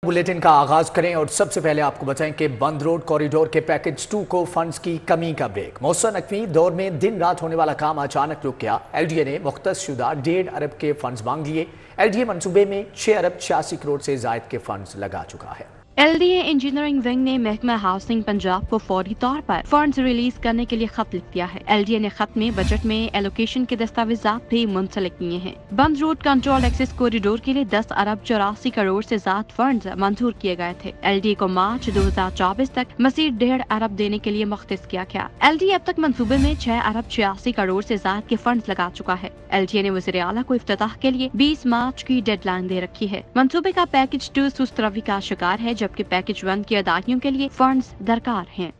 Bulletin का आगाज करें और सबसे पहले आपको बताएं कि बंद रोड कॉरिडोर के पैकेज 2 को फंड्स की कमी का ब्रेक। मौसम नकवी दौर में दिन रात होने वाला काम अचानक रुक गया। एलडीए ने मुख्तस शुदा 1.5 अरब के फंड्स मांग लिए। एलडीए मंसूबे में 6 अरब 86 करोड़ से जायद के फंड्स लगा चुका है। एलडीए इंजीनियरिंग विंग ने महकमा हाउसिंग पंजाब को फौरी तौर पर फंड्स रिलीज करने के लिए खत लिख दिया है। एलडीए ने खत में बजट में एलोकेशन के दस्तावेजात भी मुंसलिक किए हैं। बंद रोड कंट्रोल एक्सेस कॉरिडोर के लिए 10 अरब 84 करोड़ से ज्यादा फंड्स मंजूर किए गए थे। एलडीए को मार्च 2024 तक मजीद 1.5 अरब देने के लिए मुख्तस किया गया। एलडीए अब तक मंसूबे में 6 अरब 86 करोड़ से ज्यादा के फंड्स लगा चुका है। एलडीए ने वज़ीर आला को इफ्तिताह के लिए 20 मार्च की डेडलाइन दे रखी है। मंसूबे का पैकेज 2 सुस्त रवि का शिकार है, जबकि पैकेज 1 की अदायगियों के लिए फंड्स दरकार हैं।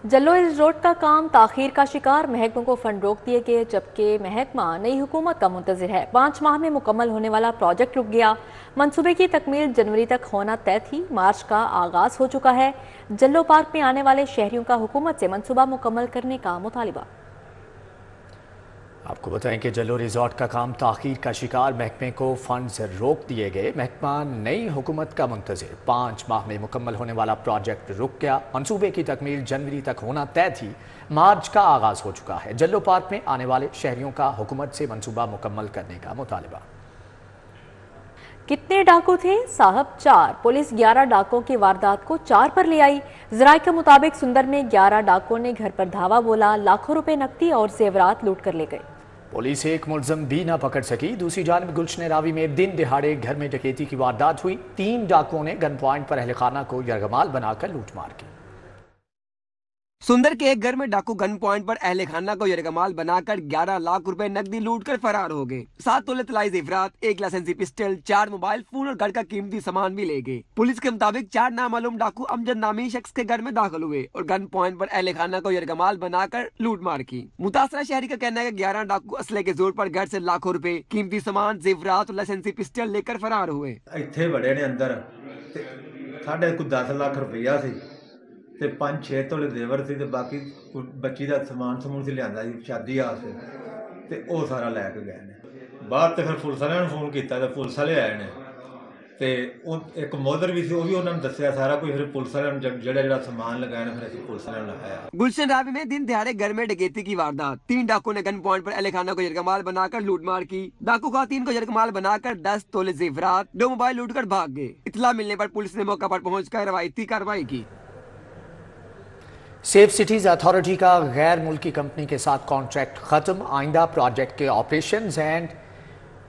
जल्लो इस रोड का काम ताखीर का शिकार, महकमों को फंड रोक दिए गए, जबकि महकमा नई हुकूमत का मुंतजिर है। 5 माह में मुकम्मल होने वाला प्रोजेक्ट रुक गया। मंसूबे की तकमील जनवरी तक होना तय थी। मार्च का आगाज हो चुका है। जल्लो पार्क में आने वाले शहरियों का हुकूमत से मंसूबा मुकम्मल करने का मुतालिबा। आपको बताएं कि जल्लो रिजॉर्ट का काम ताखीर का शिकार, महकमे को फंड्स रोक दिए गए। महकमा नई हुकूमत का मुंतजिर, 5 माह में मुकम्मल होने वाला प्रोजेक्ट रुक गया। मंसूबे की तकमील जनवरी तक होना तय थी। मार्च का आगाज हो चुका है। जल्लो पार्क में आने वाले शहरियों का हुकूमत से मंसूबा मुकम्मल करने का मुतालिबा। कितने डाकू थे साहब? 4। पुलिस 11 डाकों की वारदात को 4 पर ले आई। जराये के मुताबिक सुंदर में 11 डाकों ने घर पर धावा बोला, लाखों रुपए नकदी और जेवरात लूट कर ले गए। पुलिस एक मुलजम भी न पकड़ सकी। दूसरी जानिब गुलशन रावी में दिन दिहाड़े घर में डकैती की वारदात हुई। 3 डाकुओं ने गन पॉइंट पर अहल खाना को यरगमाल बनाकर लूटमार की। सुंदर के एक घर में डाकू गन पॉइंट पर अहले खाना को यरगमाल बनाकर 11 लाख रुपए नकदी लूट कर फरार हो गए। 7 तोले तलाई जेवरात, 1 लाइसेंसी पिस्टल, 4 मोबाइल फोन और घर का कीमती सामान भी ले गए। पुलिस के मुताबिक 4 नामालूम डाकू अमजद नामी शख्स के घर में दाखिल हुए और गन पॉइंट पर अहले खाना को यरगमाल बनाकर लूट मार की। मुतासरा शहरी का कहना है कि 11 डाकू असले के जोर पर घर से लाखों रुपए, कीमती सामान, जेवरात और लाइसेंसी पिस्टल लेकर फरार हुए। ਇੱਥੇ ਬੜੇ ਨੇ ਅੰਦਰ ਤੇ ਸਾਡੇ ਕੋਲ 10 ਲੱਖ ਰੁਪਈਆ ਸੀ ਤੇ 5-6 ਤੋਲੇ ਜ਼ੇਵਰ ਸੀ ਤੇ ਬਾਕੀ ਬੱਚੀ ਦਾ ਸਮਾਨ ਸਮੂਨ ਸੀ ਲਿਆਂਦਾ ਸੀ ਸ਼ਾਦੀ ਆਸਤੇ ਤੇ ਉਹ ਸਾਰਾ ਲੈ ਕੇ ਗਏ ਨੇ। ਬਾਅਦ ਤੇ ਫਿਰ ਪੁਲਿਸ ਵਾਲਿਆਂ ਨੂੰ ਫੋਨ ਕੀਤਾ ਤੇ ਪੁਲਿਸ ਵਾਲੇ ਆਏ ਨੇ ਤੇ ਉਹ ਇੱਕ ਮੋਦਰ ਵੀ ਸੀ, ਉਹ ਵੀ ਉਹਨਾਂ ਨੂੰ ਦੱਸਿਆ ਸਾਰਾ ਕੁਝ। ਫਿਰ ਪੁਲਿਸ ਵਾਲਿਆਂ ਨੂੰ ਜਿਹੜਾ सामान लगाया ना, फिर ਅਸੀਂ पुलिस वालों ने लगाया। गुलशन रावी में दिन दिहाड़े घर में डकैती की वारदात, 3 डाकुओं ने गन पॉइंट पर अहले खाना को यरगमाल बनाकर लूटमार की। डाकू खातून को यरगमाल बनाकर 10 तोले जेवरात, 2 मोबाइल लूटकर भाग गए। इत्तला मिलने पर पुलिस ने मौका पर पहुंचकर रवायती कार्रवाई की। सेफ सिटीज अथॉरिटी का गैर मुल्की कंपनी के साथ कॉन्ट्रैक्ट खत्म। आइंदा प्रोजेक्ट के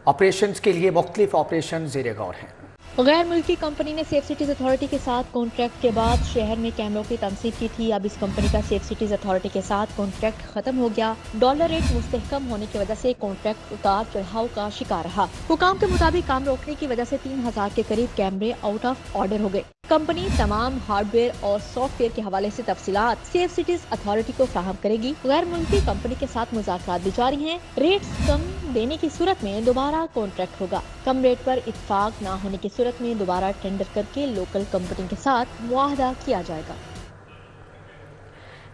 ऑपरेशंस के लिए मुख्तलिफ ऑपरेशन ज़ेर गौर हैं। गैर मुल्की कंपनी ने सेफ सिटीज अथॉरिटी के साथ कॉन्ट्रैक्ट के बाद शहर में कैमरों की तनसीब की थी। अब इस कंपनी का सेफ सिटीज अथॉरिटी के साथ कॉन्ट्रैक्ट खत्म हो गया। डॉलर रेट मुस्तहकम होने की वजह से कॉन्ट्रैक्ट उतार चढ़ाव का शिकार रहा। हुकाम के मुताबिक काम रोकने की वजह से 3000 के करीब कैमरे आउट ऑफ ऑर्डर हो गए। कंपनी तमाम हार्डवेयर और सॉफ्टवेयर के हवाले से तफसीलात सेफ सिटीज अथॉरिटी को फ्राहम करेगी। गैर मुल्की कंपनी के साथ मुज़ाकरात भी जारी हैं। रेट्स कम देने की सूरत में दोबारा कॉन्ट्रैक्ट होगा। कम रेट पर इत्तेफाक न होने की सूरत में दोबारा टेंडर करके लोकल कंपनी के साथ मुआहदा किया जाएगा।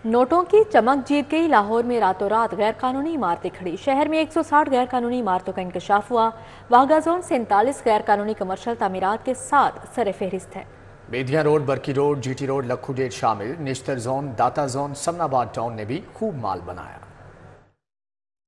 नोटों की चमक जीत गई। लाहौर में रातों रात गैर कानूनी इमारतें खड़ी। शहर में 160 गैर कानूनी इमारतों का इंकशाफ हुआ। वाघा जोन 47 गैर कानूनी कमर्शियल तामीरात के साथ सर फहरिस्त है। Bedian road, Barki road, GT road, लखू डेट शामिल। Nishtar zone, Data zone, Samanabad town ने भी खूब माल बनाया।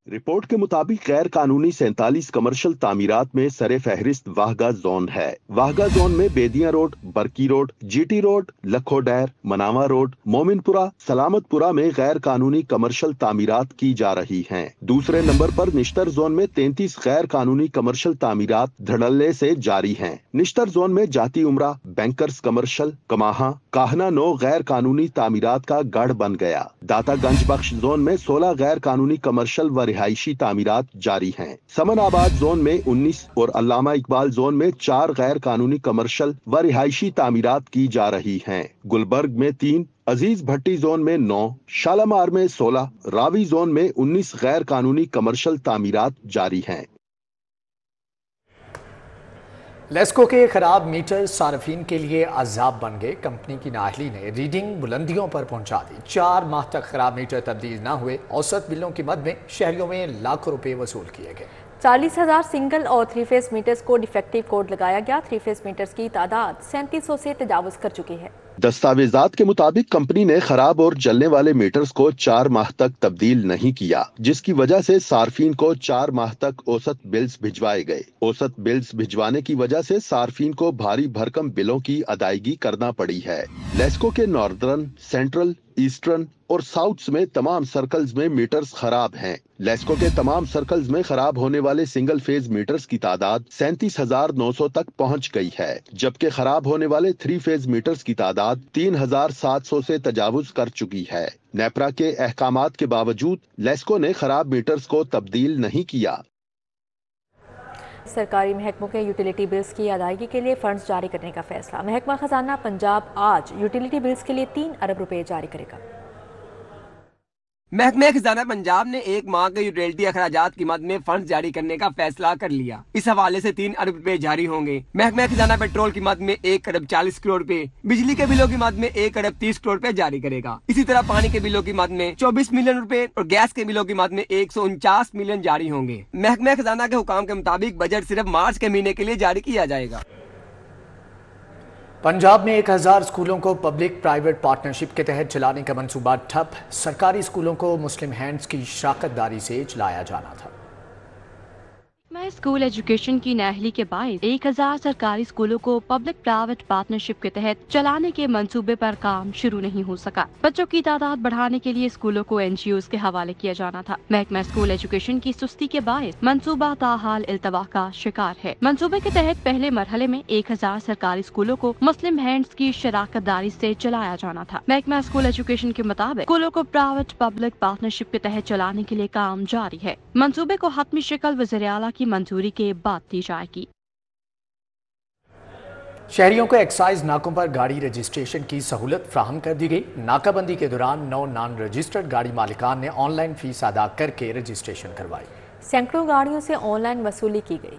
रिपोर्ट के मुताबिक गैर कानूनी 47 कमर्शियल तामीरात में सरे फहरिस्त वाहगा जोन है। वाहगा जोन में बेदिया road, Barki road, GT road, लखोडैर, मनावा रोड, मोमिनपुरा, सलामतपुरा में गैर कानूनी कमर्शियल तामीरात की जा रही हैं। दूसरे नंबर पर निश्तर जोन में 33 गैर कानूनी कमर्शियल तामीरात धड़ल्ले से जारी हैं। निश्तर जोन में जाती उमरा, बैंकर्स कमर्शियल, कमाहा, काहना 9 गैर कानूनी तामीरात का गढ़ बन गया। दातागंज बख्श जोन में 16 गैर कानूनी कमर्शियल व रिहायशी तामीरात जारी हैं। समनाबाद जोन में 19 और अल्लामा इकबाल जोन में 4 गैर कानूनी कमर्शियल व रिहायशी तामीरात की जा रही हैं। गुलबर्ग में 3, अजीज भट्टी जोन में 9, शालामार में 16, रावी जोन में 19 गैर कानूनी कमर्शियल तामीरात जारी हैं। लेस्को के खराब मीटर सार्फिन के लिए अजाब बन गए। कंपनी की नाअहली ने रीडिंग बुलंदियों पर पहुंचा दी। 4 माह तक खराब मीटर तब्दील न हुए। औसत बिलों की मद में शहरियों में लाखों रुपए वसूल किए गए। 40,000 सिंगल और 3 फेज मीटर्स को डिफेक्टिव कोड लगाया गया। 3 फेज मीटर्स की तादाद 3700 से तजावुज कर चुकी है। दस्तावेजात के मुताबिक कंपनी ने खराब और जलने वाले मीटर्स को 4 माह तक तब्दील नहीं किया, जिसकी वजह से सार्फिन को 4 माह तक औसत बिल्स भिजवाए गए। औसत बिल्स भिजवाने की वजह से सार्फिन को भारी भरकम बिलों की अदायगी करना पड़ी है। लेस्को के नॉर्दर्न, सेंट्रल, ईस्टर्न और साउथ में तमाम सर्कल्स में मीटर्स खराब हैं। लेस्को के तमाम सर्कल्स में खराब होने वाले सिंगल फेज मीटर्स की तादाद 37,900 तक पहुंच गई है, जबकि खराब होने वाले 3 फेज मीटर्स की तादाद 3,700 से तजावुज कर चुकी है। नेपरा के अहकामात के बावजूद लेस्को ने खराब मीटर्स को तब्दील नहीं किया। सरकारी महकमों के यूटिलिटी बिल्स की अदायगी के लिए फंड्स जारी करने का फैसला। महकमा खजाना पंजाब आज यूटिलिटी बिल्स के लिए 3 अरब रुपए जारी करेगा। महकमा खजाना पंजाब ने 1 माह के यूटिलिटी अखराजात की मद में फंड जारी करने का फैसला कर लिया। इस हवाले से 3 अरब रुपए जारी होंगे। महकमा खजाना पेट्रोल की मद में 1 अरब 40 करोड़ रुपए, बिजली के बिलों की मद में 1 अरब 30 करोड़ रुपए जारी करेगा। इसी तरह पानी के बिलों की मद में 24 मिलियन रुपए और गैस के बिलों की मद में 149 मिलियन जारी होंगे। महकमा खजाना के हुकाम के मुताबिक बजट सिर्फ मार्च के महीने के लिए जारी किया जाएगा। पंजाब में 1000 स्कूलों को पब्लिक प्राइवेट पार्टनरशिप के तहत चलाने का मंसूबा ठप। सरकारी स्कूलों को मुस्लिम हैंड्स की शराकतदारी से चलाया जाना था। में स्कूल एजुकेशन की नाअहली के बायस 1000 सरकारी स्कूलों को पब्लिक प्राइवेट पार्टनरशिप के तहत चलाने के मंसूबे पर काम शुरू नहीं हो सका। बच्चों की तादाद बढ़ाने के लिए स्कूलों को NGOs के हवाले किया जाना था। महकमा स्कूल एजुकेशन की सुस्ती के बायस मंसूबा ताहाल इल्तवा का शिकार है। मंसूबे के तहत पहले मरहले में 1000 सरकारी स्कूलों को मुस्लिम हैंड्स की शराकतदारी से चलाया जाना था। महकमा स्कूल एजुकेशन के मुताबिक स्कूलों को प्राइवेट पब्लिक पार्टनरशिप के तहत चलाने के लिए काम जारी है। मंसूबे को हतमी शक्ल वज़ीर आला की मंजूरी के बाद दी जाएगी। शहरियों को एक्साइज नाकों पर गाड़ी रजिस्ट्रेशन की सहूलत फ्राहम कर दी गई। नाकाबंदी के दौरान 9 नॉन रजिस्टर्ड गाड़ी मालिकान ने ऑनलाइन फीस अदा करके रजिस्ट्रेशन करवाई। सैकड़ों गाड़ियों से ऑनलाइन वसूली की गई।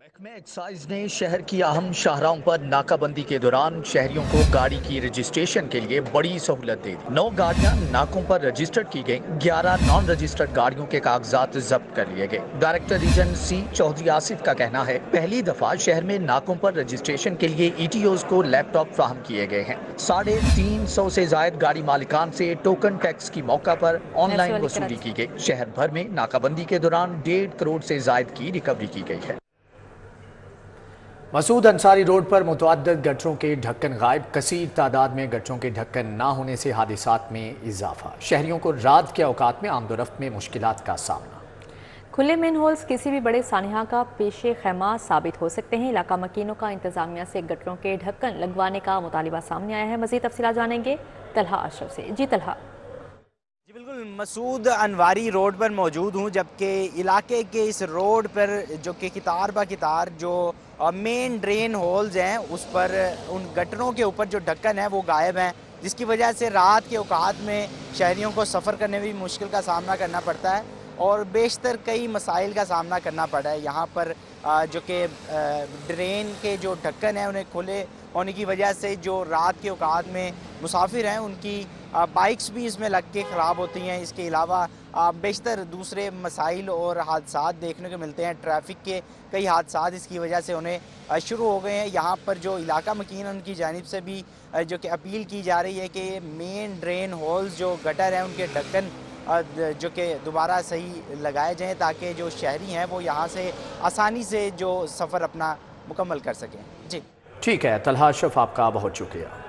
महकमा एक्साइज ने शहर की अहम शाहराहों पर नाकाबंदी के दौरान शहरियों को गाड़ी की रजिस्ट्रेशन के लिए बड़ी सहूलत दे दी। 9 गाड़ियां नाकों पर रजिस्टर्ड की गई। 11 नॉन रजिस्टर्ड गाड़ियों के कागजात जब्त कर लिए गए। Director region C Chaudhry Asif का कहना है, पहली दफा शहर में नाकों पर रजिस्ट्रेशन के लिए ETOs को लैपटॉप फ्राहम किए गए हैं। 350 से जायद गाड़ी मालिकान से टोकन टैक्स की मौका पर ऑनलाइन वसूली की गई। शहर भर में नाकाबंदी के दौरान 1.5 करोड़ से जायद की रिकवरी की गई है। मसूद अंसारी रोड पर मुतअद्दिद गटरों के ढक्कन गायब। कसीर तादाद में गटरों के ढक्कन ना होने से हादिसात में इजाफा। शहरियों को रात के औकात में आमदोरफ्त में मुश्किलात का सामना। खुले मेन होल्स किसी भी बड़े सानिहा का पेशे खैमा साबित हो सकते हैं। इलाका मकीनों का इंतजामिया से गटरों के ढक्कन लगवाने का मुतालिबा सामने आया है। मज़ीद तफसीलात जानेंगे तलहा अशरफ से। जी तलहा। जी बिल्कुल, मसूद अनवारी रोड पर मौजूद हूँ, जबकि इलाके के इस रोड पर जो कि कितार बा कितार जो मेन ड्रेन होल्स हैं उस पर उन गटरों के ऊपर जो ढक्कन है वो गायब हैं, जिसकी वजह से रात के औकात में शहरियों को सफ़र करने में भी मुश्किल का सामना करना पड़ता है और बेशतर कई मसाइल का सामना करना पड़ा है। यहाँ पर जो कि ड्रेन के जो ढक्कन हैं उन्हें खुले होने की वजह से जो रात के औकात में मुसाफिर हैं उनकी बाइक्स भी इसमें लग के ख़राब होती हैं। इसके अलावा बेशतर दूसरे मसाइल और हादसात देखने को मिलते हैं। ट्रैफिक के कई हादसात इसकी वजह से उन्हें शुरू हो गए हैं। यहाँ पर जो इलाका मकीन उनकी जानिब से भी जो कि अपील की जा रही है कि मेन ड्रेन होल्स जो गटर हैं उनके ढक्कन जो कि दोबारा सही लगाए जाएँ ताकि जो शहरी हैं वो यहाँ से आसानी से जो सफ़र अपना मुकम्मल कर सकें। जी ठीक है तलहा अशरफ, आपका बहुत शुक्रिया।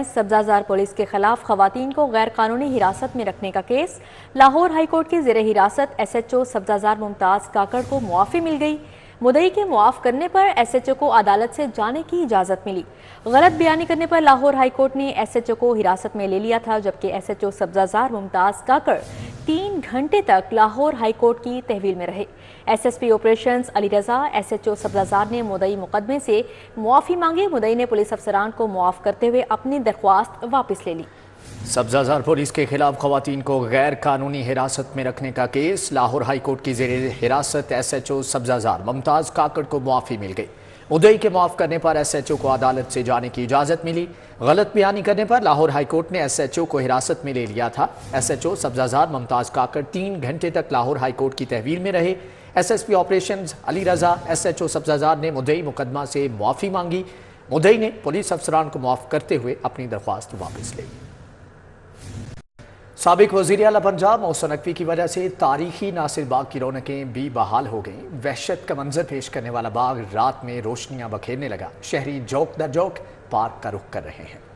सब्जाजार पुलिस के खिलाफ खवातीन को गैर कानूनी हिरासत में रखने का केस। लाहौर हाईकोर्ट की ज़ेरे हिरासत SHO सब्जाजार मुमताज़ काकड़ को मुआफ़ी मिल गई। मुदई के मुआफ़ करने पर SHO को अदालत से जाने की इजाज़त मिली। गलत बयानी करने पर लाहौर हाईकोर्ट ने SHO को हिरासत में ले लिया था, जबकि SHO सब्जाजार मुमताज़ काकड़ 3 घंटे तक लाहौर हाईकोर्ट की तहवील में रहे। SSP ऑपरेशंस अली रजा SHO सब्जाजार ने मुदई मुकदमे से मुआफ़ी मांगी। मुदई ने पुलिस अफसरान को मुआफ़ करते हुए अपनी दरख्वास्त वापस ले ली। सब्जाजार पुलिस के खिलाफ खवातीन को गैर कानूनी हिरासत में रखने का केस। लाहौर हाईकोर्ट की ज़ेरे हिरासत SHO सब्जाजार मुमताज़ काकड़ को मुआफ़ी मिल गई। मुद्दई के माफ करने पर SHO को अदालत से जाने की इजाज़त मिली। गलत बयानी करने पर लाहौर हाई कोर्ट ने SHO को हिरासत में ले लिया था। SHO सब्ज़ाज़ार मुमताज़ काकड़ 3 घंटे तक लाहौर हाई कोर्ट की तहवील में रहे। SSP operations Ali Raza SHO सब्ज़ाज़ार ने मुद्दई मुकदमा से मुआफ़ी मांगी। मुद्दई ने पुलिस अफसरान को माफ़ करते हुए अपनी दरख्वास्त वापस ली। साबिक वज़ीर आला पंजाब मोहसिन नकवी की वजह से तारीखी नासिर बाग की रौनकें भी बहाल हो गईं। वहशत का मंजर पेश करने वाला बाग रात में रोशनियां बखेरने लगा। शहरी जौक दर जौक पार्क का रुख कर रहे हैं।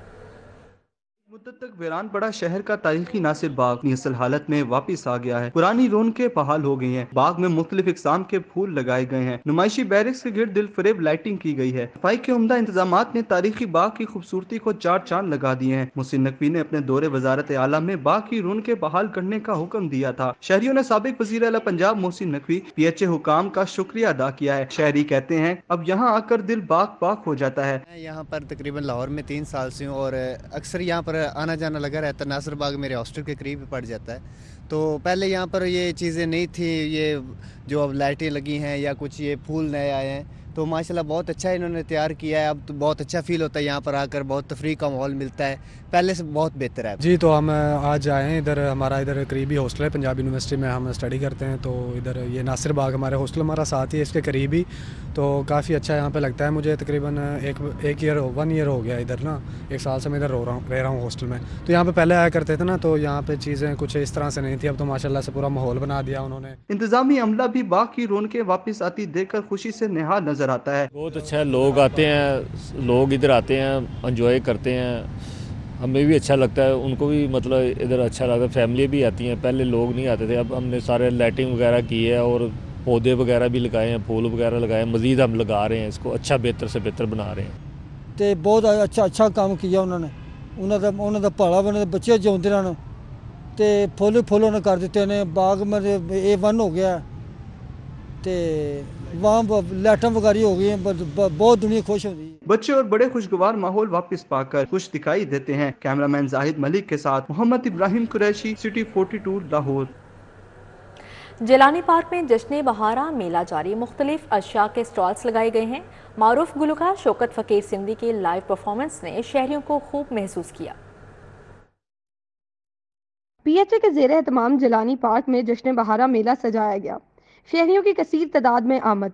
मुद्दत तक वीरान पड़ा शहर का तारीखी नासिर बाग अपनी असल हालत में वापस आ गया है। पुरानी रौनकें बहाल हो गई हैं। बाग में मुख्तलिफ इकसाम के फूल लगाए गए हैं। नुमाइशी बैरिक्स के गिर्द दिल फरेब लाइटिंग की गई है। सफाई के उम्दा इंतजामात ने तारीखी बाग की खूबसूरती को चार चांद लगा दिए हैं। मोहसिन नकवी ने अपने दौरे वजारत आला में बाग की रौनकें बहाल करने का हुक्म दिया था। शहरियों ने साबिक वज़ीर आला पंजाब मोहसिन नकवी PHA हुकाम का शुक्रिया अदा किया है। शहरी कहते हैं अब यहाँ आकर दिल बाग बाग हो जाता है। मैं यहाँ पर तकरीबन लाहौर में 3 साल से हूँ और अक्सर यहाँ पर आना जाना लगा रहता है। नासिर बाग मेरे हॉस्टल के करीब ही पड़ जाता है। तो पहले यहाँ पर ये चीज़ें नहीं थी, ये जो अब लाइटें लगी हैं या कुछ ये फूल नए आए हैं, तो माशाल्लाह बहुत अच्छा इन्होंने तैयार किया है। अब तो बहुत अच्छा फील होता है यहाँ पर आकर, बहुत तफरीह का माहौल मिलता है, पहले से बहुत बेहतर है। जी, तो हम आज आए हैं इधर, हमारा इधर करीबी हॉस्टल है, पंजाब यूनिवर्सिटी में हम स्टडी करते हैं। तो इधर ये नासिर बाग हमारे हॉस्टल हमारा साथ ही है, इसके करीब ही। तो काफ़ी अच्छा यहाँ पे लगता है मुझे। तकरीबन एक ईयर 1 ईयर हो गया इधर ना, 1 साल से मैं इधर रह रहा हूँ हॉस्टल में। तो यहाँ पे पहले आया करते थे ना, तो यहाँ पे चीज़ें कुछ इस तरह से नहीं थी। अब तो माशाल्लाह से पूरा माहौल बना दिया उन्होंने। इंतजामी अमला भी बाग की रौनकें वापस आती देखकर खुशी से निहाल नजर आता है। बहुत अच्छा है, लोग आते हैं, लोग इधर आते हैं, एंजॉय करते हैं, हमें भी अच्छा लगता है, उनको भी मतलब इधर अच्छा लगता है। फैमिली भी आती हैं, पहले लोग नहीं आते थे, अब हमने सारे लाइटिंग वगैरह की है और पौधे वगैरह भी लगाए हैं, फूल वगैरह लगाए हैं, मज़ीद हम लगा रहे हैं, इसको अच्छा बेहतर से बेहतर बना रहे हैं। तो बहुत अच्छा काम किया उन्होंने, उन्होंने भला बने, बच्चे जिਉਂਦੇ रहन, तो फुल उन्हें कर दिते ने। बाग में A1 हो गया, तो वहाँ लाइटें वगैरह हो गई हैं, बहुत दुनिया खुश हो रही है। बच्चे और बड़े खुशगवार माहौल वापस पाकर खुश दिखाई देते हैं। कैमरामैन जाहिद मलिक के साथ मोहम्मद इब्राहिम कुरैशी, सिटी 42 लाहौर। जिलानी पार्क में जश्न बहारा मेला जारी, मुख्तलिफ अशिया के स्टॉल्स लगाए गए हैं। मारूफ गुलकार शौकत फकीर सिंधी के लाइव परफॉर्मेंस ने शहरियों को खूब महसूस किया। PHA के ज़ेरे एहतमाम जिलानी पार्क में जश्न बहारा मेला सजाया गया। शहरियों की कसीर तादाद में आमद।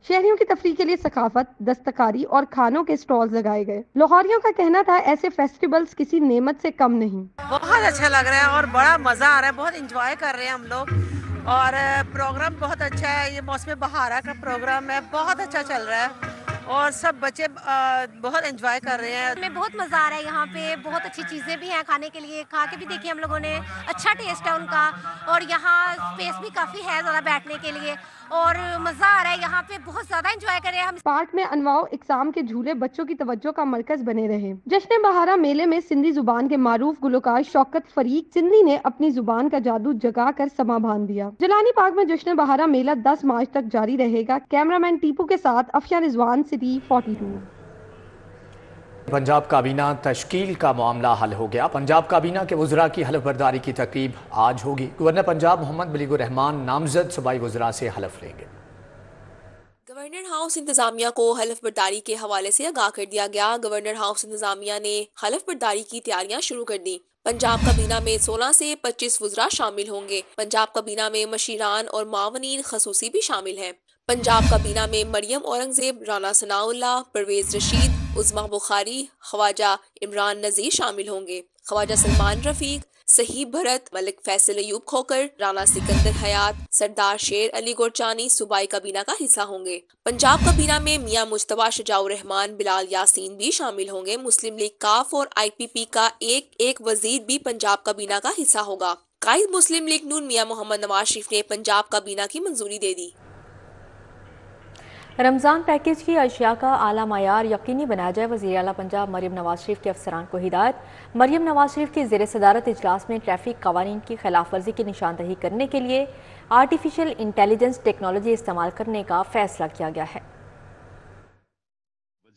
शहरियों की तफरीह के लिए सकाफत, दस्तकारी और खानों के स्टॉल्स लगाए गए। लाहौरियों का कहना था ऐसे फेस्टिवल्स किसी नेमत से कम नहीं। बहुत अच्छा लग रहा है और बड़ा मजा आ रहा है, बहुत एंजॉय कर रहे हैं हम लोग और प्रोग्राम बहुत अच्छा है। ये मौसम बहारा का प्रोग्राम है, बहुत अच्छा चल रहा है और सब बच्चे बहुत एंजॉय कर रहे हैं। हमें बहुत मज़ा आ रहा है यहाँ पे, बहुत अच्छी चीज़ें भी हैं खाने के लिए, खा के भी देखी हम लोगों ने, अच्छा टेस्ट है उनका और यहाँ स्पेस भी काफ़ी है ज़्यादा बैठने के लिए और मज़ा आ रहा है यहाँ पे, बहुत ज़्यादा एंजॉय कर रहे हैं हम। पार्क में अनवाओ इकसाम के झूले बच्चों की तवज्जो का मरकज बने रहे। जश्न बहारा मेले में सिंधी जुबान के मारूफ गुलकार शौकत फरीक सिंधी ने अपनी जुबान का जादू जगा कर समा बांध दिया। जिलानी पार्क में जश्न बहारा मेला 10 मार्च तक जारी रहेगा। कैमरामैन टीपू के साथ अफशा रिजवान, सिटी 42। पंजाब काबीना तश्कील का मामला हल हो गया। पंजाब काबीना के वज़रा की हलफ बर्दारी की तकरीब आज होगी। गवर्नर पंजाब मोहम्मद बलीगुर रहमान नामजद सूबाई वज़रा से हलफ लेंगे। गवर्नर हाउस इंतजामिया को हलफ बर्दारी के हवाले से आगाह कर दिया गया। गवर्नर हाउस इंतजामिया ने हलफ बर्दारी की तैयारियां शुरू कर दी। पंजाब काबीना में 16 से 25 वज़रा शामिल होंगे। पंजाब काबीना में मशीरान और मावनीन खसूसी भी शामिल हैं। पंजाब काबीना में मरियम औरंगजेब, राना सनाउल्लाह, परवेज रशीद, उज़मा बुखारी, ख्वाजा इमरान नज़ीर शामिल होंगे। ख्वाजा सलमान रफीक, सहीब भरत, मलिक फैसल अयूब खोकर, राना सिकंदर हयात, सरदार शेर अली गोरचानी सूबाई काबीना का हिस्सा होंगे। पंजाब काबीना में मियां मुज्तबा शजाउर रहमान, बिलाल यासीन भी शामिल होंगे। मुस्लिम लीग काफ और IPP का एक वजीर भी पंजाब काबीना का हिस्सा होगा। कायद मुस्लिम लीग नून मियां मोहम्मद नवाज शरीफ ने पंजाब काबीना की मंजूरी दे दी। रमज़ान पैकेज की अशिया का आला मायार यकीनी बनाया जाए, वज़ीर आला पंजाब मरियम नवाज शरीफ के अफसरान को हिदायत। मरियम नवाज शरीफ की ज़ेर सदारत इजलास में ट्रैफिक कवानीन की खिलाफ वर्जी की निशानदही करने के लिए आर्टिफिशियल इंटेलिजेंस टेक्नोलॉजी इस्तेमाल करने का फैसला किया गया है।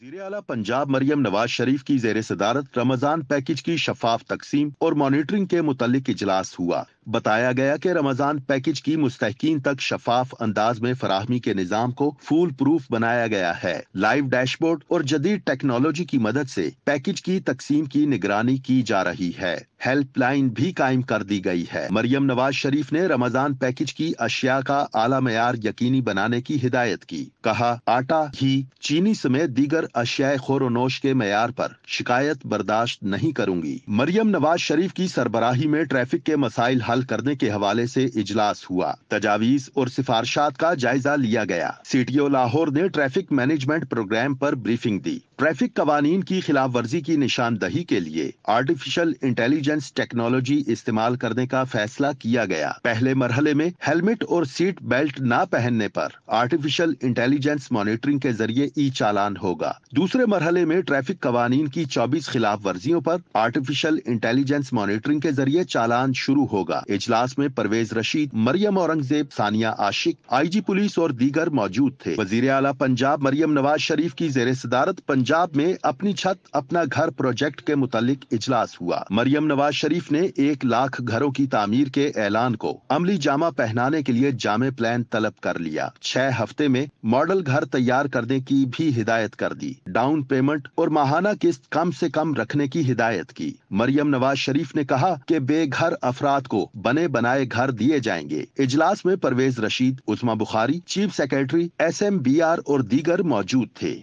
वज़ीर आला पंजाब मरियम नवाज शरीफ की ज़ेर सदारत रमजान पैकेज की शफाफ तकसीम और मॉनिटरिंग के मुतालिक इजलास हुआ। बताया गया कि रमजान पैकेज की मुस्तहकीन तक शफाफ अंदाज में फराहमी के निजाम को फूल प्रूफ बनाया गया है। लाइव डैशबोर्ड और जदीद टेक्नोलॉजी की मदद से पैकेज की तकसीम की निगरानी की जा रही है। हेल्पलाइन भी कायम कर दी गई है। मरियम नवाज शरीफ ने रमजान पैकेज की अशिया का आला मयार यकीनी बनाने की हिदायत की। कहा, आटा, घी, चीनी समेत दीगर अशियाए खोरोनोश के मयार पर शिकायत बर्दाश्त नहीं करूंगी। मरियम नवाज शरीफ की सरबराही में ट्रैफिक के मसाइल हल करने के हवाले से इजलास हुआ। तजावीज और सिफारिशात का जायजा लिया गया। CTO लाहौर ने ट्रैफिक मैनेजमेंट प्रोग्राम पर ब्रीफिंग दी। ट्रैफिक कवानीन की खिलाफ वर्जी की निशानदही के लिए आर्टिफिशियल इंटेलिजेंस टेक्नोलॉजी इस्तेमाल करने का फैसला किया गया। पहले मरहले में हेलमेट और सीट बेल्ट न पहनने पर आर्टिफिशियल इंटेलिजेंस मॉनिटरिंग के जरिए ई चालान होगा। दूसरे मरहले में ट्रैफिक कवानीन की 24 खिलाफ वर्जियों पर आर्टिफिशियल इंटेलिजेंस मॉनिटरिंग के जरिए चालान शुरू होगा। इजलास में परवेज रशीद, मरियम औरंगजेब, सानिया आशिक, IG पुलिस और दीगर मौजूद थे। वजीर आला पंजाब मरियम नवाज शरीफ की जेर सदारत पंजाब में अपनी छत अपना घर प्रोजेक्ट के मुतालिक इजलास हुआ। मरियम नवाज शरीफ ने 1 लाख घरों की तामीर के ऐलान को अमली जामा पहनाने के लिए जामे प्लान तलब कर लिया। 6 हफ्ते में मॉडल घर तैयार करने की भी हिदायत कर दी। डाउन पेमेंट और माहाना किस्त कम से कम रखने की हिदायत की। मरियम नवाज शरीफ ने कहा कि बेघर अफराद को बने बनाए घर दिए जाएंगे। इजलास में Parvez Rashid, Uzma Bukhari, chief secretary SMBR और दीगर मौजूद थे।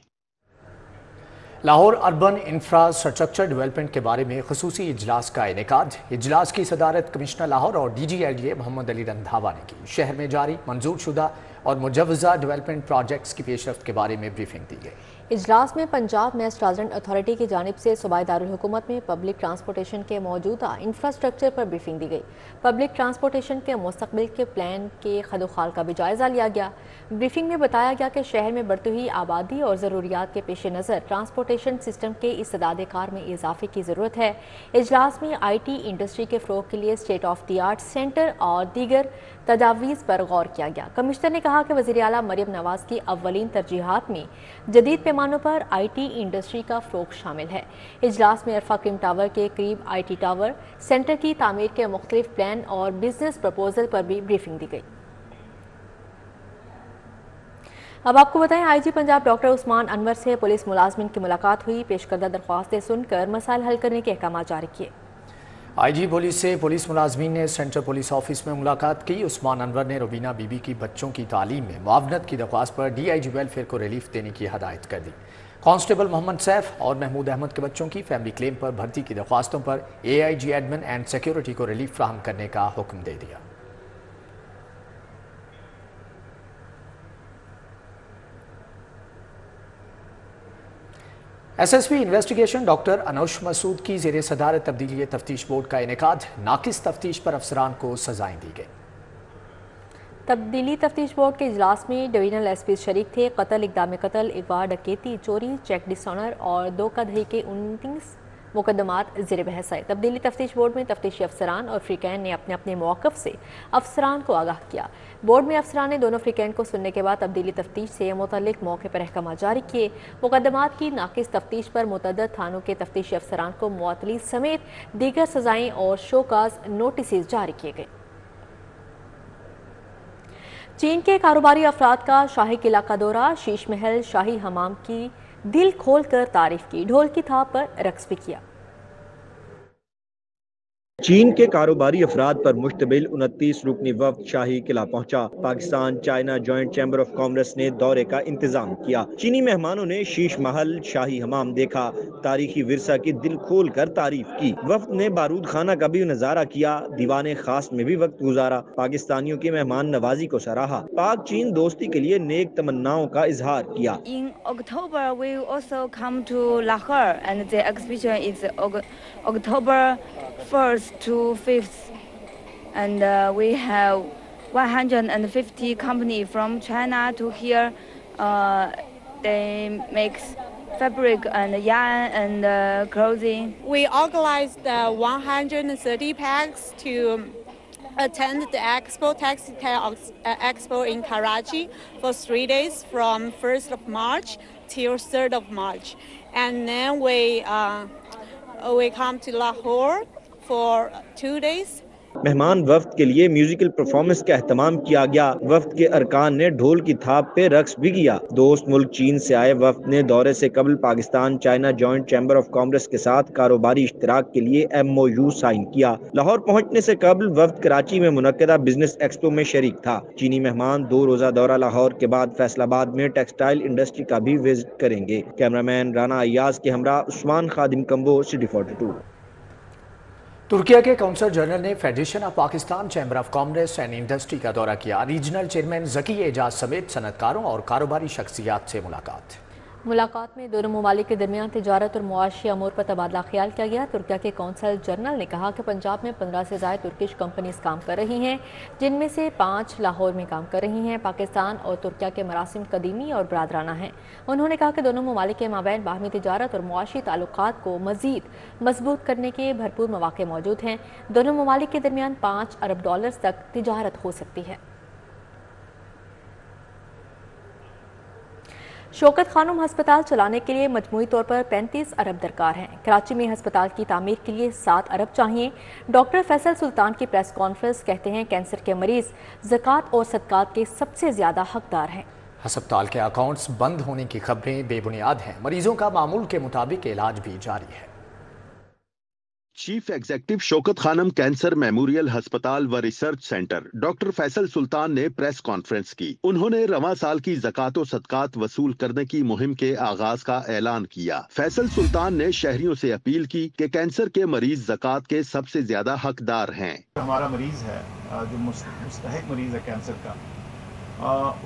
लाहौर अर्बन इंफ्रास्ट्रक्चर डेवलपमेंट के बारे में खसूसी इजलास का इनेकाद। इजलास की सदारत कमिश्नर लाहौर और DG LDA मोहम्मद अली रंधावा ने की। शहर में जारी मंजूर शुदा और मुजव्वज़ा डेवलपमेंट प्रोजेक्ट्स की पेशरफ्त के बारे में ब्रीफिंग दी गई। इजलास में पंजाब मैस ट्रांजिट अथॉरिटी की जानिब से सूबाई दारुल हुकूमत में पब्लिक ट्रांसपोर्टेशन के मौजूदा इंफ्रास्ट्रक्चर पर ब्रीफिंग दी गई। पब्लिक ट्रांसपोर्टेशन के मुस्तकबिल के प्लान के खदोखाल का भी जायजा लिया गया। ब्रीफिंग में बताया गया कि शहर में बढ़ती हुई आबादी और ज़रूरियात के पेश नज़र ट्रांसपोर्टेशन सिस्टम के इस्तेदाद कार में इजाफे की ज़रूरत है। इजलास में IT इंडस्ट्री के फ़रोग के लिए state of the art centre और दीगर तजावीज़ पर गौर किया गया। कमिश्नर ने कहा कि वज़ीर आला मरियम नवाज की अव्वलीन तरजीहात में जदीद पैमानों पर IT इंडस्ट्री का फ़रोग शामिल है। इजलास में अरफा क्रीम टावर के करीब IT टावर सेंटर की तामीर के मुख्तलिफ प्लान और बिजनेस प्रपोजल पर भी ब्रीफिंग दी गई। अब आपको बताएं, IG पंजाब डॉक्टर उस्मान अनवर से पुलिस मुलाजमिन की मुलाकात हुई। पेश करदा दरख्वास्तें सुनकर मसाइल हल करने के अहकाम जारी किए। IG पुलिस से पुलिस मुलाजमीन ने सेंट्रल पुलिस ऑफिस में मुलाकात की। उस्मान अनवर ने रुबीना बीबी की बच्चों की तालीम में मुआवनत की दरख्वास्त पर DIG वेलफेयर को रिलीफ देने की हदायत कर दी। कांस्टेबल मोहम्मद सैफ और महमूद अहमद के बच्चों की फैमिली क्लेम पर भर्ती की दरख्वास्तों पर AIG एडमिन एंड सिक्योरिटी को रिलीफ फ्राहम करने का हुक्म दे दिया। SSP इन्वेस्टिगेशन डॉक्टर अनुश मसूद की ज़ेर सदारत तब्दीली तफ्तीश बोर्ड का इनेकाद। नाकिस तफ्तीश पर अफसरान को सजाएं दी गई। तब्दीली तफ्तीश बोर्ड के इजलास में डिवीजनल SP शरीक थे। कत्ल, इक़दाम कत्ल, अगवा, डकैती, चोरी, चेक डिसऑनर और 2 का दही के 29 मुकदमात ज़ेर बहस आए। तब्दीली तफ्तीश बोर्ड में तफ्तीशी अफसरान और फ्रीकैन ने अपने अपने मौक़िफ़ से अफसरान को आगाह किया। बोर्ड में अफसरान ने दोनों फ्रीकैन को सुनने के बाद तब्दीली तफ्तीश से मुतल्लिक मौके पर अहकाम जारी किए। मुकदमात की नाकिस तफ्तीश पर मुतअद्दिद थानों के तफ्तीशी अफसरान को मुअत्तली समेत दीगर सजाएं और शोकाज नोटिस जारी किए गए। चीन के कारोबारी अफराद का शाही किला का दौरा। शीश महल, शाही हमाम की दिल खोल कर तारीफ की। ढोल की थाप पर रक्स भी किया। चीन के कारोबारी अफराद पर मुश्तमिल 29 रुकनी वफ्द शाही किला पहुंचा। Pakistan China joint chamber of commerce ने दौरे का इंतजाम किया। चीनी मेहमानों ने शीश महल, शाही हमाम देखा, तारीखी विरसा की दिल खोल कर तारीफ की। वफ्द ने बारूद खाना का भी नजारा किया, दीवाने खास में भी वक्त गुजारा। पाकिस्तानियों की मेहमान नवाजी को सराहा। पाक चीन दोस्ती के लिए नेक तमन्नाओं का इजहार किया। In October we also come to Lahore and the exhibition is October 1st to 5th, and we have 150 companies from China to here. They make fabric and yarn and clothing. We organized 130 packs to attend the Expo Textile Expo in Karachi for 3 days from 1st of March till 3rd of March, and then we come to Lahore for 2 days, مہمان وفد کے لیے musical performance کا اہتمام کیا گیا۔ وفد کے ارکان نے ڈھول کی تھاپ پہ رقص بھی کیا۔ دوست ملک چین سے آئے وفد نے دورے سے قبل Pakistan China joint chamber of commerce کے ساتھ کاروباری اشتراک کے لیے MOU سائن کیا۔ لاہور پہنچنے سے قبل وفد کراچی میں منعقدہ بزنس ایکسپو میں شریک تھا۔ چینی مہمان 2 روزہ دورہ لاہور کے بعد فیصل آباد میں ٹیکسٹائل انڈسٹری کا بھی وزٹ کریں گے۔ کیمرامین رانا ایاز کے ہمراہ عثمان خادم کمبو، سٹی 42۔ ترکیہ کے کونسل جنرل نے federation of Pakistan chamber of commerce and industry کا دورہ کیا۔ ریجنل چیئرمین ذکی اعجاز سمیت صنعت کاروں اور کاروباری شخصیات سے ملاقات میں دونوں ممالک کے درمیان تجارت اور معاشی امور پر تبادلہ خیال کیا گیا۔ ترکیہ کے کونسل جنرل نے کہا کہ پنجاب میں 15 سے زائد ترکش کمپنیز کام کر رہی ہیں، جن میں سے 5 لاہور میں کام کر رہی ہیں۔ پاکستان اور ترکیہ کے مراسم قدیمی اور برادرانہ ہیں۔ انہوں نے کہا کہ دونوں ممالک کے مابین باہمی تجارت اور معاشی تعلقات کو مزید مضبوط کرنے کے بھرپور مواقع موجود ہیں۔ دونوں ممالک کے درمیان $5 ارب تک تجارت ہو سکتی ہے۔ شوکت خانم ہسپتال چلانے کے لیے مجموعی طور پر 35 ارب درکار ہیں۔ کراچی میں ہسپتال کی تعمیر کے لیے 7 ارب چاہیے۔ ڈاکٹر فیصل سلطان کی پریس کانفرنس کہتے ہیں کینسر کے مریض زکوٰۃ اور صدقات کے سب سے زیادہ حقدار ہیں۔ ہسپتال کے اکاؤنٹس بند ہونے کی خبریں بے بنیاد ہیں۔ مریضوں کا معمول کے مطابق علاج بھی جاری ہے۔ چیف ایگزیکٹو شوکت خانم کینسر میموریل ہسپتال و ریسرچ سینٹر ڈاکٹر فیصل سلطان نے پریس کانفرنس کی۔ انہوں نے رواں سال کی زکوٰۃ و صدقات وصول کرنے کی مہم کے آغاز کا اعلان کیا۔ فیصل سلطان نے شہریوں سے اپیل کی کہ کینسر کے مریض زکوٰۃ کے سب سے زیادہ حقدار ہیں۔ ہمارا مریض ہے جو مستحق مریض ہے کینسر کا،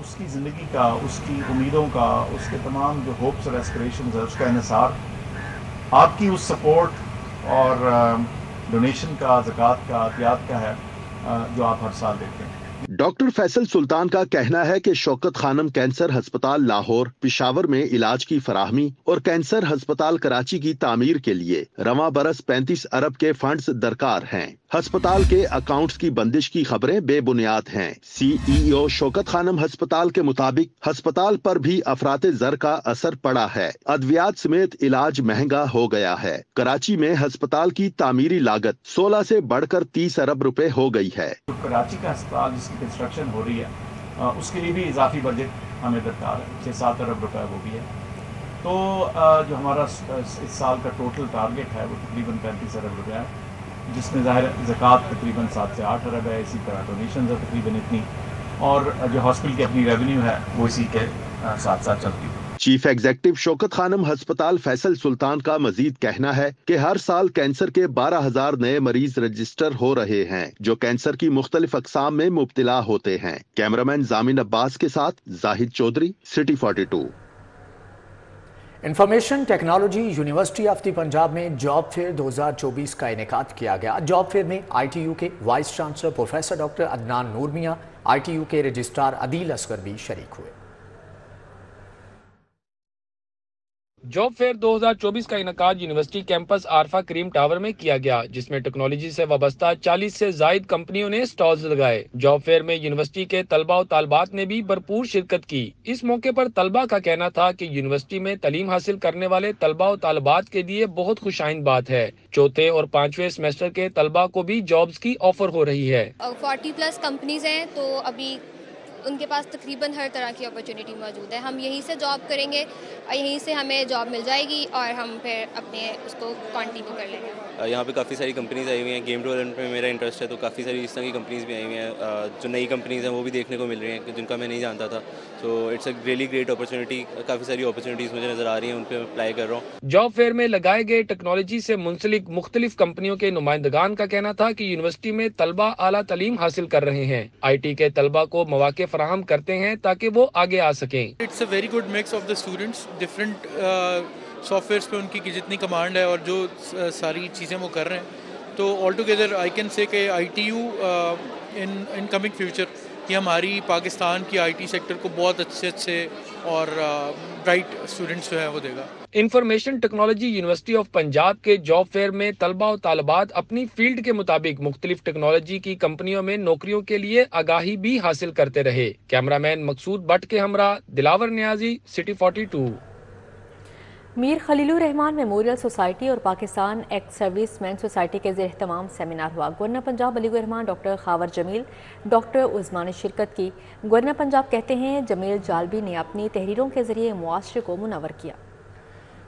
اس کی زندگی کا، اس کی امیدوں کا، اس کے تمام جو ہوپس اور ایسپریشنز ہے، اس کا انحصار آپ کی اس سپورٹ اور ڈونیشن کا، زکوٰۃ کا، عطیات کا ہے جو آپ ہر سال دیتے ہیں۔ ڈاکٹر فیصل سلطان کا کہنا ہے کہ شوکت خانم کینسر ہسپتال لاہور، پشاور میں علاج کی فراہمی اور کینسر ہسپتال کراچی کی تعمیر کے لیے رواں برس 35 ارب کے فنڈز درکار ہیں۔ ہسپتال کے اکاؤنٹس کی بندش کی خبریں بے بنیاد ہیں۔ CEO شوکت خانم ہسپتال کے مطابق ہسپتال پر بھی افراط زر کا اثر پڑا ہے۔ ادویات سمیت علاج مہنگا ہو گیا ہے۔ کراچی میں ہسپتال کی تعمیری لاگت 16 سے بڑھ کر 30 ارب روپے ہو گئی ہے۔ کراچی کا ہسپتال جس کی کنسٹرکشن ہو رہی ہے اس کے لیے بھی اضافی بجٹ ہمیں درکار ہے، 6-7 ارب روپے وہ بھی ہے۔ تو جو ہمارا اس سال کا ٹوٹل ٹارگٹ ہے وہ تقریباً 35 ارب روپے ہے، جس میں ظاہر زکوٰۃ تقریباً 7 سے 8 ارب ہے، اسی طرح ڈونیشنز ہے تقریباً اتنی، اور جو ہاسپٹل کی اپنی ریونیو ہے وہ اسی کے ساتھ ساتھ چلتی ہے۔ چیف ایگزیکٹو شوکت خانم ہسپتال فیصل سلطان کا مزید کہنا ہے کہ ہر سال کینسر کے 12,000 نئے مریض رجسٹر ہو رہے ہیں جو کینسر کی مختلف اقسام میں مبتلا ہوتے ہیں۔ کیمرامین زامن عباس کے ساتھ Zahid Chaudhry, city 42۔ Information technology university of the Punjab میں جاب فیئر 2024 کا انعقاد کیا گیا۔ جاب فیئر میں ITU کے vice chancellor professor doctor Adnan Noor Mian, ITU کے رجسٹرار عدیل اصغر بھی شریک ہوئے۔ جاب فیئر 2024 کا انعقاد یونیورسٹی کیمپس عارفہ کریم ٹاور میں کیا گیا، جس میں ٹیکنالوجی سے وابستہ 40 سے زائد کمپنیوں نے سٹالز لگائے۔ جاب فیئر میں یونیورسٹی کے طلباء و طالبات نے بھی بھرپور شرکت کی۔ اس موقع پر طلباء کا کہنا تھا کہ یونیورسٹی میں تعلیم حاصل کرنے والے طلباء و طالبات کے لیے بہت خوشائند بات ہے۔ چوتھے اور 5ویں سیمسٹر کے طلباء کو بھی جابز کی آفر ہو رہی ہے۔ 40+ کمپنیز ہیں تو ابھی ان کے پاس تقریباً ہر طرح کی اپرچونیٹی موجود ہے۔ ہم یہیں سے جاب کریں گے، یہیں سے ہمیں جاب مل جائے گی اور ہم پھر اپنے اس کو کنٹینیو کر لیں گے۔ یہاں پہ کافی ساری کمپنیز آئی ہوئی ہیں۔ گیم ڈیولپمنٹ میں میرا انٹرسٹ ہے تو کافی ساری اس طرح کی کمپنیز بھی آئی ہوئی ہیں۔ جو نئی کمپنیز ہیں وہ بھی دیکھنے کو مل رہی ہیں جن کا میں نہیں جانتا تھا۔ So it's a really great opportunity. کافی ساری اپرچونیٹیز مجھے نظر آ رہی ہیں، ان پہ اپلائی کر رہا ہوں۔ جاب فیئر میں لگائے گئے ٹیکنالوجی سے منسلک مختلف کمپنیوں کے نمائندگان کا کہنا تھا کہ یونیورسٹی میں طلباء اعلیٰ تعلیم حاصل کر رہے ہیں۔ IT کے طلباء کو مواقع فراہم کرتے ہیں تاکہ وہ آگے آ سکیں۔ It's a very good mix of the students, different softwares پہ ان کی جتنی کمانڈ ہے اور جو ساری چیزیں وہ کر رہے ہیں، تو all together I can say کہ ITU ان کمنگ فیوچر یہ ہماری پاکستان کی IT سیکٹر کو بہت اچھے اور برائٹ اسٹوڈنٹس جو ہے وہ دے گا۔ Information technology university of Punjab کے جاب فیئر میں طلباء و طالبات اپنی فیلڈ کے مطابق مختلف ٹیکنالوجی کی کمپنیوں میں نوکریوں کے لیے آگاہی بھی حاصل کرتے رہے۔ کیمرامین مقصود بٹ کے ہمراہ دلاور نیازی، سٹی 42۔ میر خلیل الرحمان میموریل سوسائٹی اور پاکستان ایکس سروس مین سوسائٹی کے زیر اہتمام سیمینار ہوا۔ گورنر پنجاب علی الرحمان ڈاکٹر خاور جمیل ڈاکٹر عظما نے شرکت کی۔ گورنر پنجاب کہتے ہیں جمیل جالبی نے اپنی تحریروں کے ذریعے معاشرے کو منور کیا۔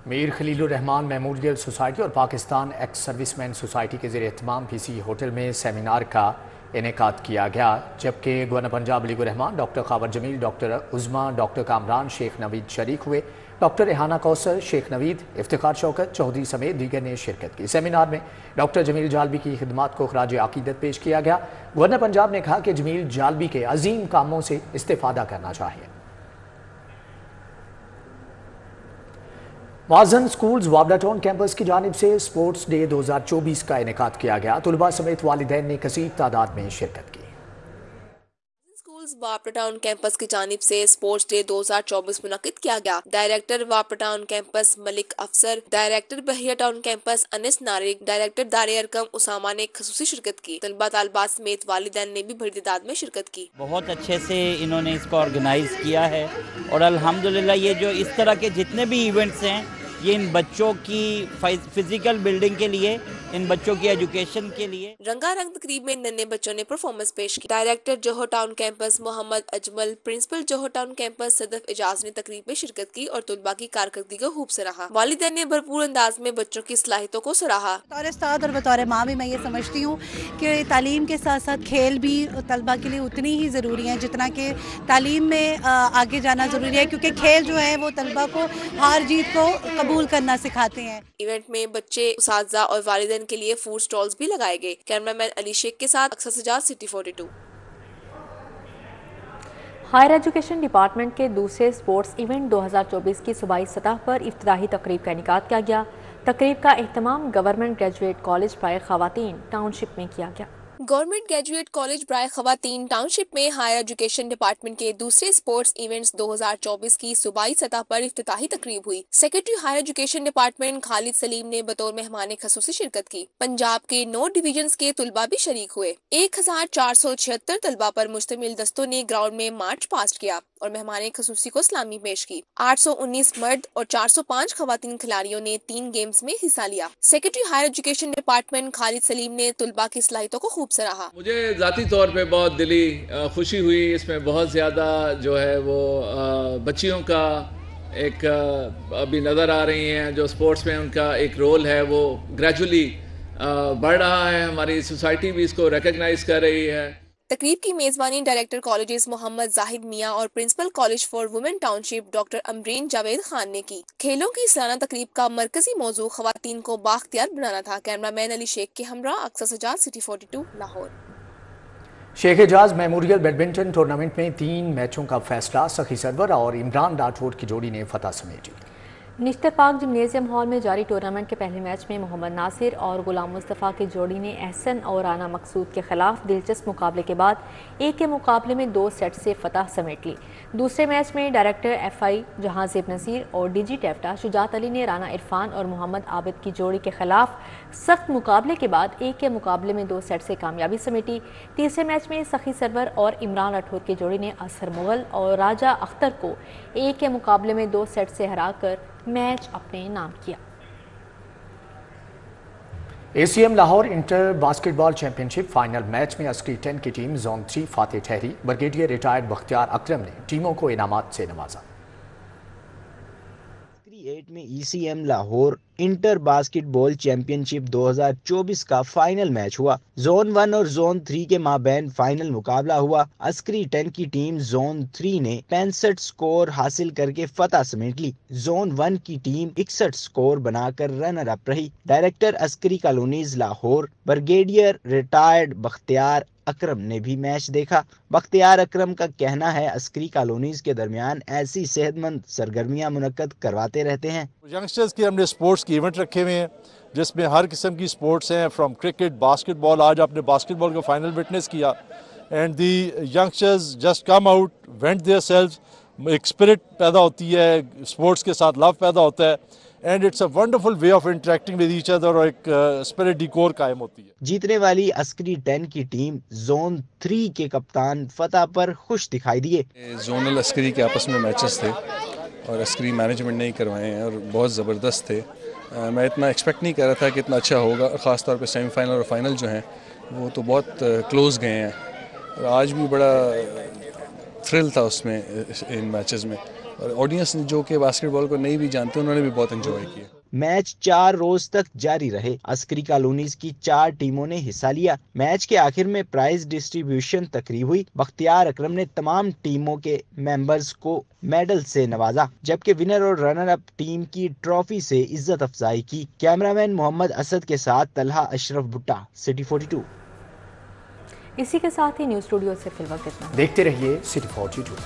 میر خلیل الرحمان میموریل سوسائٹی اور پاکستان ایکس سروس مین سوسائٹی کے زیر اہتمام پی سی ہوٹل میں سیمینار کا انعقاد کیا گیا، جبکہ گورنر پنجاب علی الرحمان ڈاکٹر خاور جمیل ڈاکٹر عظما ڈاکٹر کامران شیخ نوید شریک ہوئے۔ ڈاکٹر ریحانہ کوثر شیخ نوید افتخار شوکت چودھری سمیت دیگر نے شرکت کی۔ سیمینار میں ڈاکٹر جمیل جالبی کی خدمات کو خراج عقیدت پیش کیا گیا۔ گورنر پنجاب نے کہا کہ جمیل جالبی کے عظیم کاموں سے استفادہ کرنا چاہیے۔ معزن سکولز وابلا ٹاؤن کیمپس کی جانب سے سپورٹس ڈے 2024 کا انعقاد کیا گیا۔ طلباء سمیت والدین نے کثیر تعداد میں شرکت کی۔ وابلا ٹاؤن کیمپس کی جانب سے سپورٹس ڈے 2024 منعقد کیا گیا۔ ڈائریکٹر وابلا ٹاؤن کیمپس ملک افسر، ڈائریکٹر بحیرہ ٹاؤن کیمپس انس نارک، ڈائریکٹر دار ارکم اسامہ نے خصوصی شرکت کی۔ طلباء طالبات سمیت والدین نے بھی بڑی تعداد میں شرکت کی۔ بہت اچھے سے انہوں نے اس کو آرگنائز کیا ہے اور الحمدللہ یہ جو اس طرح کے جتنے بھی ایونٹس ہیں یہ ان بچوں کی فزیکل بلڈنگ کے لیے، ان بچوں کی ایجوکیشن کے لیے۔ رنگا رنگ تقریب میں ننھے بچوں نے پرفارمنس پیش کی۔ ڈائریکٹر جوہر ٹاؤن کیمپس محمد اجمل، پرنسپل جوہر ٹاؤن کیمپس صدف اجاز نے تقریب میں شرکت کی اور طلباء کی کارکردگی کو خوب سراہا۔ والدین نے بھرپور انداز میں بچوں کی صلاحیتوں کو سراہا۔ بطور استاد اور بطور ماں بھی میں یہ سمجھتی ہوں کہ تعلیم کے ساتھ ساتھ کھیل بھی طلباء کے لیے اتنی ہی ضروری ہیں جتنا کہ تعلیم میں آگے جانا ضروری ہے، کیونکہ کھیل جو ہے وہ طلباء کو ہار جیت کو قبول کرنا سکھاتے ہیں۔ ایونٹ میں بچے، اساتذہ اور والدین کے لیے فوڈ سٹالز بھی لگائے گئے۔ کیمرہ مین علی شیخ کے ساتھ اکثر Sajjad, city 42۔ Higher education department کے دوسرے سپورٹس ایونٹ 2024 کی صوبائی سطح پر افتتاحی تقریب کا انعقاد کیا گیا۔ تقریب کا اہتمام گورنمنٹ گریجویٹ کالج برائے خواتین ٹاؤن شپ میں کیا گیا۔ گورنمنٹ گریجویٹ کالج برائے خواتین ٹاؤن شپ میں ہائر ایجوکیشن ڈپارٹمنٹ کے دوسرے سپورٹس ایونٹس 2024 کی صوبائی سطح پر افتتاحی تقریب ہوئی۔ سیکرٹری ہائر ایجوکیشن ڈپارٹمنٹ خالد سلیم نے بطور مہمان خصوصی شرکت کی۔ پنجاب کے 9 ڈویژنز کے طلباء بھی شریک ہوئے۔ 1476 طلباء پر مشتمل دستوں نے گراؤنڈ میں مارچ پاسٹ کیا اور مہمان خصوصی کو سلامی پیش کی۔ 819 مرد اور 405 خواتین کھلاڑیوں نے 3 گیمز میں حصہ لیا۔ سیکرٹری ہائر ایجوکیشن ڈپارٹمنٹ خالد سلیم نے طلباء کی صلاحیتوں کو خوب سراہا۔ مجھے ذاتی طور پہ بہت دلی خوشی ہوئی۔ اس میں بہت زیادہ جو ہے وہ بچیوں کا ایک ابھی نظر آ رہی ہیں، جو سپورٹس میں ان کا ایک رول ہے وہ گریجولی بڑھ رہا ہے۔ ہماری سوسائٹی بھی اس کو ریکگنائز کر رہی ہے۔ تقریب کی میزبانی ڈائریکٹر کالجز محمد زاہد میاں اور principal college for women township doctor Amreen Javed Khan نے کی۔ کھیلوں کی سالانہ تقریب کا مرکزی موضوع خواتین کو بااختیار بنانا تھا۔ کیمرہ مین علی شیخ کے ہمراہ اکثر سجاد، سٹی 42، لاہور۔ شیخ اعجاز میموریل بیڈمنٹن ٹورنامنٹ میں 3 میچوں کا فیصلہ سخی سرور اور عمران راٹھوڑ کی جوڑی نے فتح سمیٹی۔ نشتر پاک جمنیزیم ہال میں جاری ٹورنامنٹ کے پہلے میچ میں محمد ناصر اور غلام مصطفیٰ کی جوڑی نے احسن اور رانا مقصود کے خلاف دلچسپ مقابلے کے بعد 1 کے مقابلے میں 2 سیٹ سے فتح سمیٹ لی۔ دوسرے میچ میں ڈائریکٹر ایف آئی جہاں زیب نذیر اور ڈی جی ٹیفٹا شجاعت علی نے رانا عرفان اور محمد عابد کی جوڑی کے خلاف سخت مقابلے کے بعد 1 کے مقابلے میں 2 سیٹ سے کامیابی سمیٹی۔ تیسرے میچ میں سخی سرور اور عمران راٹھوڑ کی جوڑی نے اظہر مغل اور راجہ اختر کو 1 کے مقابلے میں 2 سیٹ سے ہرا کر میچ اپنے نام کیا۔ A C M Lahore inter basketball championship final match میں عسکری 10 کی ٹیم زون 3 فاتح ٹھہری۔ بریگیڈیئر ریٹائرڈ بختیار اکرم نے ٹیموں کو انعامات سے نوازا۔ 8 میں E C M Lahore inter basketball championship 2024 کا فائنل میچ ہوا۔ زون 1 اور زون 3 کے مابین فائنل مقابلہ ہوا۔ عسکری 10 کی ٹیم زون 3 نے 65 سکور حاصل کر کے فتح سمیٹ لی۔ زون 1 کی ٹیم 61 سکور بنا کر رنر اپ رہی۔ Director Askari colonies Lahore brigadier retired Bakhtiar Akram نے بھی میچ دیکھا۔ بختیار اکرم کا کہنا ہے عسکری کالونیز کے درمیان ایسی صحت مند سرگرمیاں منعقد کرواتے رہتے ہیں۔ ینگسٹرز کے ہم نے سپورٹس کی ایونٹ رکھے ہوئے ہیں جس میں ہر قسم کی سپورٹس ہیں، فرام کرکٹ، باسکٹ بال۔ آج آپ نے باسکٹ بال کا فائنل وٹنس کیا and the youngsters just come out went there سیلفز۔ ایک اسپرٹ پیدا ہوتی ہے، سپورٹس کے ساتھ لو پیدا ہوتا ہے and it's a wonderful way of interacting with each other اور ایک اسپرٹ ڈیکور قائم ہوتی ہے۔ جیتنے والی عسکری 10 کی ٹیم زون 3 کے کپتان فتح پر خوش دکھائی دیے۔ زونل عسکری کے آپس میں میچز تھے اور عسکری مینجمنٹ نے ہی کروائے ہیں اور بہت زبردست تھے. میں اتنا ایکسپیکٹ نہیں کر رہا تھا کہ اتنا اچھا ہوگا, اور خاص طور پہ سیمی فائنل اور فائنل جو ہیں وہ تو بہت کلوز گئے ہیں, اور آج بھی بڑا تھرل تھا اس میں ان میچز میں, اور آڈینس جو کہ باسکٹ بال کو نہیں بھی جانتے انہوں نے بھی بہت انجوائے کیا. میچ 4 روز تک جاری رہے. عسکری کالونیز کی 4 ٹیموں نے حصہ لیا. میچ کے آخر میں پرائز ڈسٹریبیوشن تقریب ہوئی. بختیار اکرم نے تمام ٹیموں کے ممبرز کو میڈل سے نوازا, جبکہ ونر اور رنر اپ ٹیم کی ٹرافی سے عزت افزائی کی. کیمرامین محمد اسد کے ساتھ طلحہ اشرف بھٹا, سٹی 42. اسی کے ساتھ ہی نیوز اسٹوڈیو سے فی الوقت اتنا. دیکھتے رہیے سٹی 42.